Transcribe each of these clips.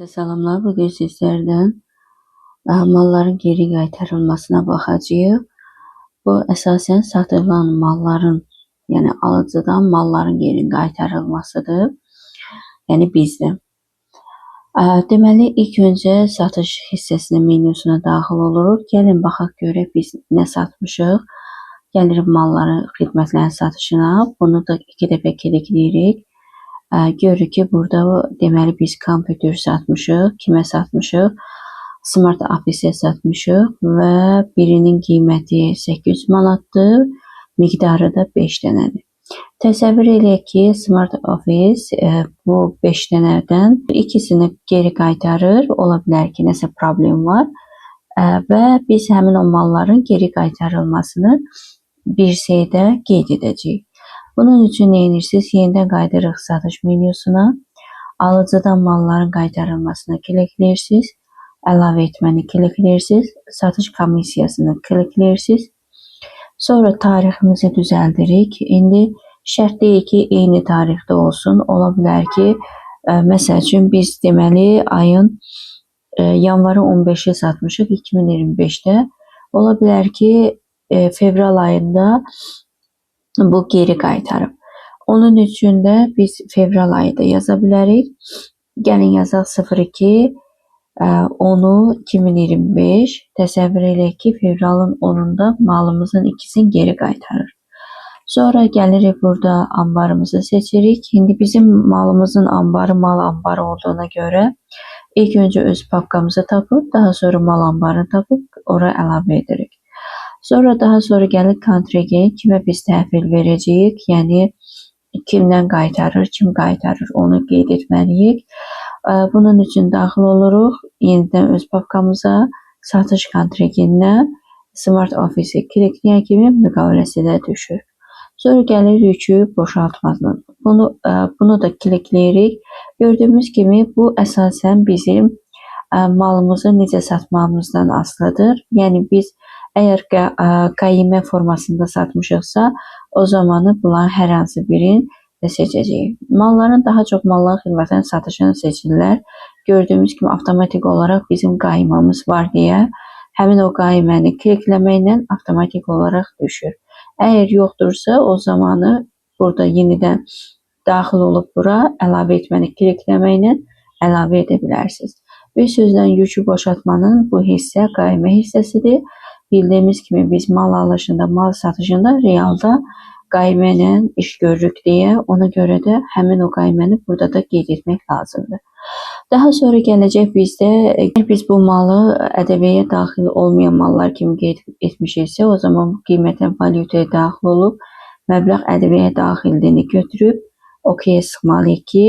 Salamlar, bugün sizlərdən malların geri qaytarılmasına baxacağıq. Bu əsasən satılan malların, yəni alıcıdan malların geri qaytarılmasıdır. Yəni bizdən. Deməli, ilk öncə satış hissəsinin menüsuna daxil oluruq. Gəlin baxaq görək biz nə satmışıq. Gəlirik malların, xidmətlərin satışına. Bunu da 2 dəfə klikləyirik. Görürük ki, burada deməli biz kompüter satmışıq. Kimə satmışıq? Smart Office-ə satmışıq və birinin qiyməti 800 manatdır, miqdarı da 5 dənədir. Təsəvvür eləyək ki, Smart Office bu 5 dənədən ikisini geri qaytarır. Ola bilər ki, nəsə problem var və biz həmin o malların geri qaytarılmasını bir şeydə qeyd edəcəyik. Bunun üçün nə edirsiniz? Yenidən qayıdırıq satış menüsuna. Alıcıdan malların qaytarılmasına klikləyirsiniz. Əlavə etməni klikləyirsiniz. Satış komissiyasını klikləyirsiniz. Sonra tariximizi düzəldirik. İndi şərt deyil ki, eyni tarixdə olsun. Ola bilər ki, məsəl üçün biz deməli ayın yanvarın 15-i satmışıq 2025-də. Ola bilər ki, fevral ayında bu geri qaytarıb. Onun üçün də biz fevral ayı da yaza bilərik. Gəlin yazaq 02 10 2025. Təsəvvür eləyək ki, fevralın 10-unda malımızın ikisini geri qaytarır. Sonra gəlirik burada ambarımızı seçirik. İndi bizim malımızın ambarı mal ambarı olduğuna görə ilk öncə öz papkamızı tapıb, daha sonra mal ambarını tapıb ora əlavə edirik. Sonra daha sonra gəlir kontragent, kimə biz təhvil verəcəyik, yəni kimdən qaytarır, kim qaytarır, onu qeyd etməliyik. Bunun üçün daxil oluruq, yenidən öz papkamıza, satış kontragentinə, Smart Office-i klikləyən kimi müqaviləsidə düşür. Sonra gəlir yükü boşaltmasına. Bunu da klikləyirik. Gördüyümüz kimi bu əsasən bizim malımızı necə satmamızdan asılıdır. Yəni biz əgər qaymə formasında satmışıqsa, o zamanı bunların hər hansı birini seçəcəyik. Malların daha çox malların xidmətlərin satışını seçirlər. Gördüyümüz kimi avtomatik olaraq bizim qaymamız var deyə həmin o qayməni klikləməklə avtomatik olaraq düşür. Əgər yoxdursa, o zamanı burada yenidən daxil olub bura əlavə etməni klikləməklə əlavə edə bilərsiniz. Bir sözlə yükü boşaltmanın bu hissə qaymə hissəsidir. Bildiyimiz kimi biz mal alışında, mal satışında realda qaymə ilə iş görürük deyə, ona görə də həmin o qayməni burada da qeyd etmək lazımdır. Daha sonra gələcək bizdə, əgər biz bu malı ƏDV-yə daxil olmayan mallar kimi qeyd etmişiksə, o zaman bu qiymətə valyutaya daxil olub, məbləğ ƏDV-yə daxildiyini götürüb, OK-yə sıxmalıyıq ki,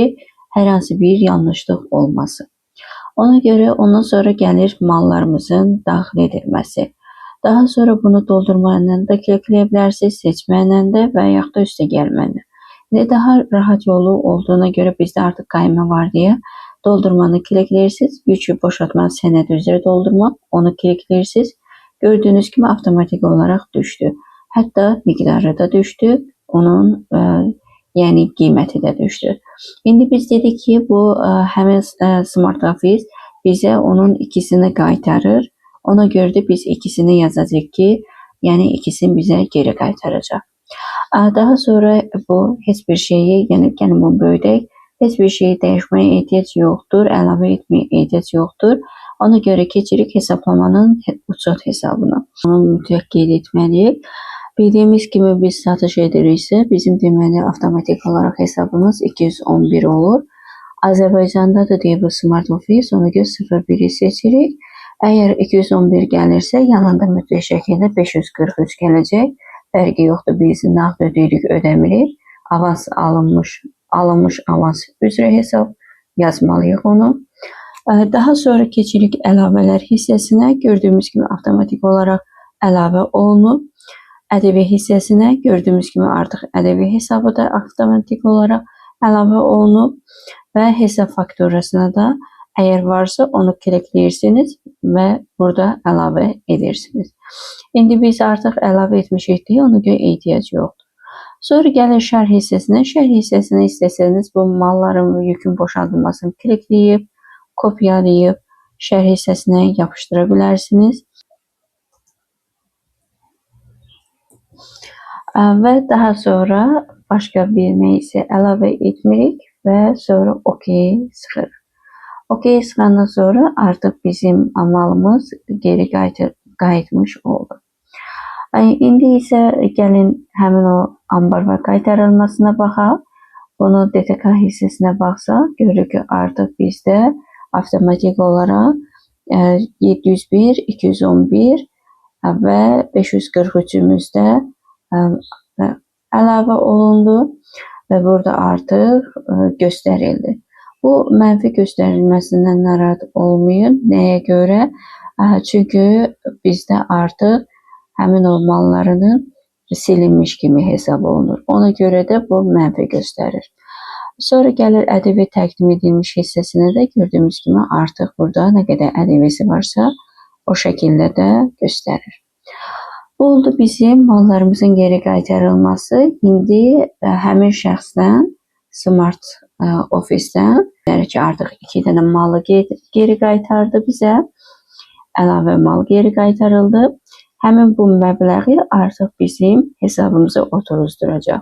hər hansı bir yanlışlıq olmasın. Ona görə ondan sonra gəlir mallarımızın daxil edilməsi. Daha sonra bunu doldurmayla da klikləyə bilərsiniz, seçməklə də və yaxud da üstə gəlməklə. Daha rahat yolu olduğuna görə bizdə artıq qaymə var deyə doldurmanı klikləyirsiniz. Yükü boşaltmanı sənəd üzrə doldurmaq, onu klikləyirsiniz. Gördüyünüz kimi avtomatik olaraq düşdü. Hətta miqdarı da düşdü, onun yəni qiyməti də düşdü. İndi biz dedik ki, bu həmin Smart Office bizə onun ikisini qaytarır. Ona görə də biz ikisini yazacaq ki, yəni ikisini bizə geri qaytaracaq. Daha sonra bu heç bir şeyi, yəni gəlin bunu böyüdək, heç bir şeyi dəyişməyə ehtiyac yoxdur, əlavə etməyə ehtiyac yoxdur. Ona görə keçirik hesablamanın uçot hesabına. Onu mütləq qeyd etməliyik. Bildiyimiz kimi biz satış ediriksə, bizim deməli avtomatik olaraq hesabımız 211 olur. Azərbaycanda da deyə bu Smart Office, ona görə 01-i seçirik. Əgər 211 gəlirsə, yanında mütləq şəkildə 543 gələcək. Fərqi yoxdur, biz nağd ödeyirik, ödəmirik. Avans alınmış avans üzrə hesab yazmalıyıq onu. Daha sonra keçirik əlavələr hissəsinə. Gördüyümüz kimi avtomatik olaraq əlavə olunub. ƏDV hissəsinə gördüyümüz kimi artıq ƏDV hesabı da avtomatik olaraq əlavə olunub və hesab fakturasına da əgər varsa onu klikləyirsiniz və burada əlavə edirsiniz. İndi biz artıq əlavə etmişik deyə ona görə ehtiyac yoxdur. Sonra gəlir şərh hissəsinə. Şərh hissəsinə istəsəniz bu malların yükün boşaldılmasını klikləyib kopyalayıb şərh hissəsinə yapışdıra bilərsiniz. Və daha sonra başqa bir nəyisə əlavə etmirik və sonra OK sıxırıq. OK sıxandan sonra artıq bizim malımız geri qayıtmış oldu. İndi isə gəlin həmin o anbar və qaytarılmasına baxaq. Bunu DTK hissəsinə baxsaq, görürük ki, artıq bizdə avtomatik olaraq 701, 211 və 543-ümüzdə əlavə olundu və burada artıq göstərildi. Bu mənfi göstərilməsindən narahat olmayın. Nəyə görə? Çünki bizdə artıq həmin o mallarının silinmiş kimi hesab olunur. Ona görə də bu mənfi göstərir. Sonra gəlir ƏDV təqdim edilmiş hissəsinə də gördüyümüz kimi artıq burada nə qədər ƏDV-si varsa o şəkildə də göstərir. Bu oldu bizim mallarımızın geri qaytarılması. İndi həmin şəxsdən Smart Office-dən ki, artıq 2 dənə malı geri qaytardı bizə. Əlavə mal geri qaytarıldı. Həmin bu məbləği artıq bizim hesabımıza oturuzduracaq.